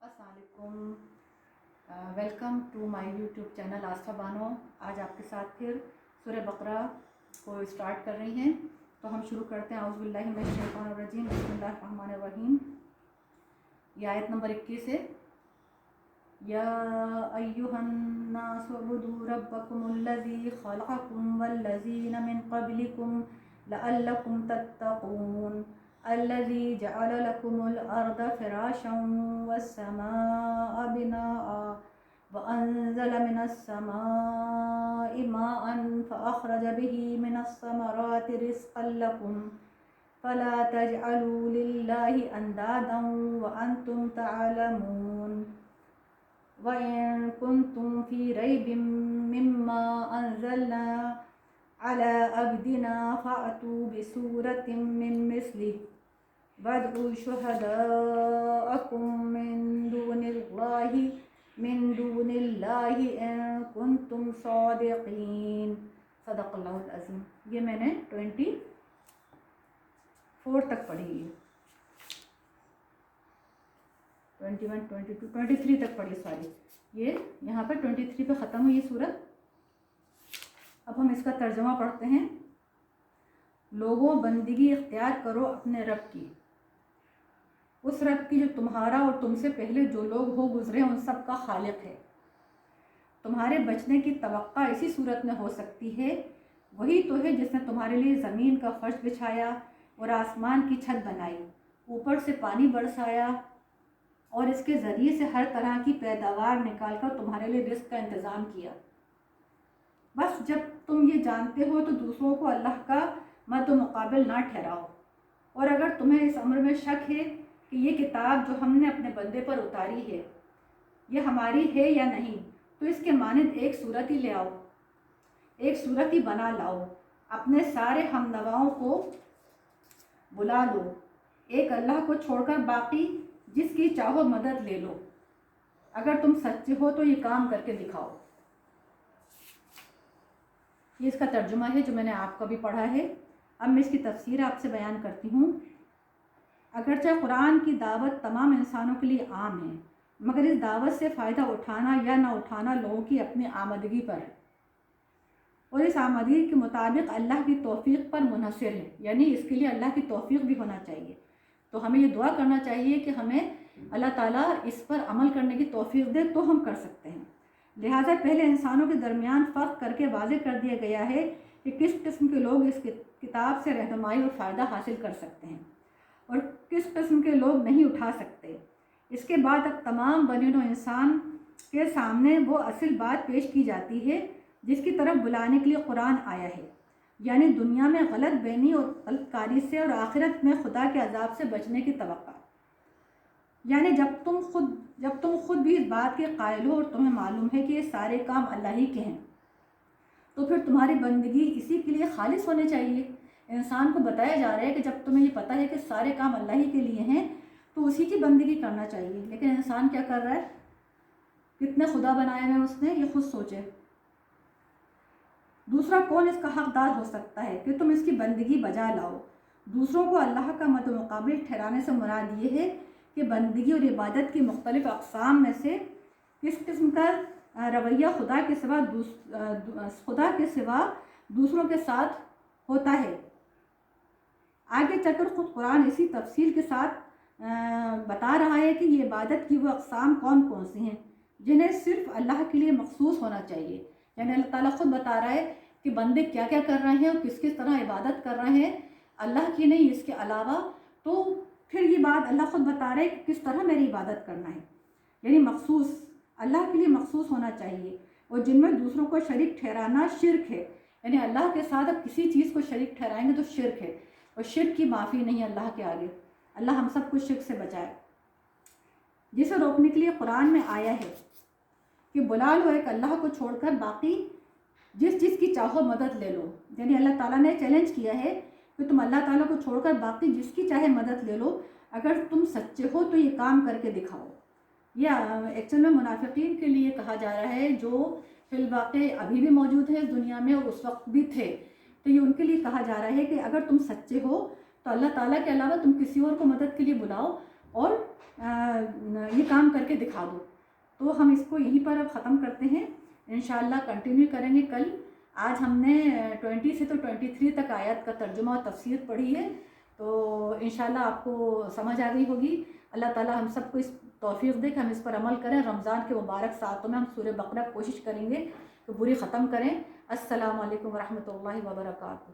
अस्सलाम वालेकुम, welcome to my YouTube channel Aastha Bano. आज आपके साथ फिर सूरह बकरा को स्टार्ट कर रही हैं, तो हम शुरू करते हैं। औज़ु बिल्लाहि मिनश शैतानिर रजीम, बिस्मिल्लाहिर रहमानिर रहीम। ये आयत नंबर 21 है। या अय्युहन्नासु उबुदू रब्बकुमुल्लज़ी खलक़कुम वल्लज़ीना मिन क़ब्लिकुम लअल्लकुम तत्तक़ून अल्लज़ी जअल लकुमुल अर्द फ़िराशं वस्समाअ बिनाअ वअंज़ल मिनस्समाइ माअन फ़अख़रज बिही मिनस्समराति रिज़क़न लकुम फ़ला तजअलू लिल्लाहि अंदादन वअंतुम तअलमून वइन कुंतुम फ़ी रैबिम मिम्मा अंज़लना अला अब्दिना फ़अतू बिसूरतिम मिन मिस्लिहि वदउ शुहदाअकुम मिन दूनिल्लाहि इन कुंतुम सादिक़ीन। सदक़ल्लाहुल अज़ीम। ये मैंने 24 तक पढ़ी है, 21, 22, 23 तक पढ़ी सारी। ये यहाँ पर 23 पे ख़त्म हुई सूरत। अब हम इसका तर्जुमा पढ़ते हैं। लोगों, बंदगी इख्तियार करो अपने रब की, उस रब की जो तुम्हारा और तुमसे पहले जो लोग हो गुजरे उन सब का खालिक है। तुम्हारे बचने की तवक्का इसी सूरत में हो सकती है। वही तो है जिसने तुम्हारे लिए ज़मीन का फर्श बिछाया और आसमान की छत बनाई, ऊपर से पानी बरसाया और इसके ज़रिए से हर तरह की पैदावार निकालकर तुम्हारे लिए रिज़्क़ का इंतज़ाम किया। बस जब तुम ये जानते हो तो दूसरों को अल्लाह का मद मुकाबिल ना ठहराओ। और अगर तुम्हें इस अम्र में शक है कि ये किताब जो हमने अपने बंदे पर उतारी है ये हमारी है या नहीं, तो इसके मानिंद एक सूरत ही ले आओ, एक सूरत ही बना लाओ। अपने सारे हमनवाओं को बुला लो, एक अल्लाह को छोड़कर बाकी जिसकी चाहो मदद ले लो। अगर तुम सच्चे हो तो ये काम करके दिखाओ। ये इसका तर्जुमा है जो मैंने आपका भी पढ़ा है। अब मैं इसकी तफसीर आपसे बयान करती हूँ। अगरचे कुरान की दावत तमाम इंसानों के लिए आम है, मगर इस दावत से फ़ायदा उठाना या ना उठाना लोगों की अपनी आमदगी पर है और इस आमदगी के मुताबिक अल्लाह की तौफीक पर मुनहसर है। यानी इसके लिए अल्लाह की तौफीक भी होना चाहिए। तो हमें ये दुआ करना चाहिए कि हमें अल्लाह ताला इस पर अमल करने की तौफीक दे, तो हम कर सकते हैं। लिहाजा पहले इंसानों के दरमियान फ़र्क करके वाज़ेह कर दिया गया है कि किस किस्म के लोग इस किताब से रहनुमाई और फ़ायदा हासिल कर सकते हैं और किस किस्म के लोग नहीं उठा सकते। इसके बाद अब तमाम बनीनो इंसान के सामने वो असल बात पेश की जाती है जिसकी तरफ बुलाने के लिए कुरान आया है, यानी दुनिया में गलत बहनी और गलतकारी से और आखिरत में खुदा के अजाब से बचने की तवक्का। यानी जब तुम खुद भी इस बात के कायल हो और तुम्हें मालूम है कि ये सारे काम अल्लाह ही के हैं, तो फिर तुम्हारी बंदगी इसी के लिए खालिस होनी चाहिए। इंसान को बताया जा रहा है कि जब तुम्हें ये पता है कि सारे काम अल्लाह ही के लिए हैं तो उसी की बंदगी करना चाहिए। लेकिन इंसान क्या कर रहा है? कितने खुदा बनाए हैं उसने, ये खुद सोचे। दूसरा कौन इसका हकदार हो सकता है कि तुम इसकी बंदगी बजा लाओ। दूसरों को अल्लाह का मद मुकाबिल ठहराने से मुराद ये है कि बंदगी और इबादत की मुख्तलिफ़ अक़साम में से किस किस्म का रवैया खुदा के सिवा दूसरों के साथ होता है। आगे चलकर ख़ुद कुरान इसी तफसील के साथ बता रहा है कि ये इबादत की वो अक़साम कौन कौन सी हैं जिन्हें सिर्फ़ अल्लाह के लिए मखसूस होना चाहिए। यानी अल्लाह ताला खुद बता रहा है कि बंदे क्या क्या कर रहे हैं और किस किस तरह इबादत कर रहे हैं, अल्लाह की नहीं, इसके अलावा। तो फिर ये बात अल्लाह खुद बता रहा है कि किस तरह मेरी इबादत करना है, यानी मखसूस अल्लाह के लिए मखसूस होना चाहिए। और जिनमें दूसरों को शरीक ठहराना शिर्क है, यानी अल्लाह के साथ अब किसी चीज़ को शरीक ठहराएंगे तो शिर्क है, और शिर्क की माफ़ी नहीं अल्लाह के आगे। अल्लाह हम सब कुछ शिर्क से बचाए। जिसे रोकने के लिए कुरान में आया है कि बुला लो एक अल्लाह को छोड़कर बाकी जिस की चाहो मदद ले लो। यानी अल्लाह ताला ने चैलेंज किया है कि तुम अल्लाह ताला को छोड़कर बाकी जिसकी चाहे मदद ले लो। अगर तुम सच्चे हो तो ये काम करके दिखाओ। यह एक्चुअल में मुनाफिकीन के लिए कहा जा रहा है जो फिलवाक़े अभी भी मौजूद है इस दुनिया में और उस वक्त भी थे। तो ये उनके लिए कहा जा रहा है कि अगर तुम सच्चे हो तो अल्लाह ताला के अलावा तुम किसी और को मदद के लिए बुलाओ, اور یہ کام کر کے دکھا دو. تو ہم اس کو یہیں پر اب ختم کرتے ہیں، انشاءاللہ کنٹینیو کریں گے کل. آج ہم نے 20 سے تو 23 تک آیت کا ترجمہ اور تفسیر پڑھی ہے، تو انشاءاللہ آپ کو سمجھ آ گئی ہوگی. اللہ تعالی ہم سب کو اس توفیق دے کہ ہم اس پر عمل کریں. رمضان کے مبارک ساعتوں میں ہم سورہ بقرہ کوشش کریں گے کہ پوری ختم کریں. السلام علیکم ورحمۃ اللہ وبرکاتہ.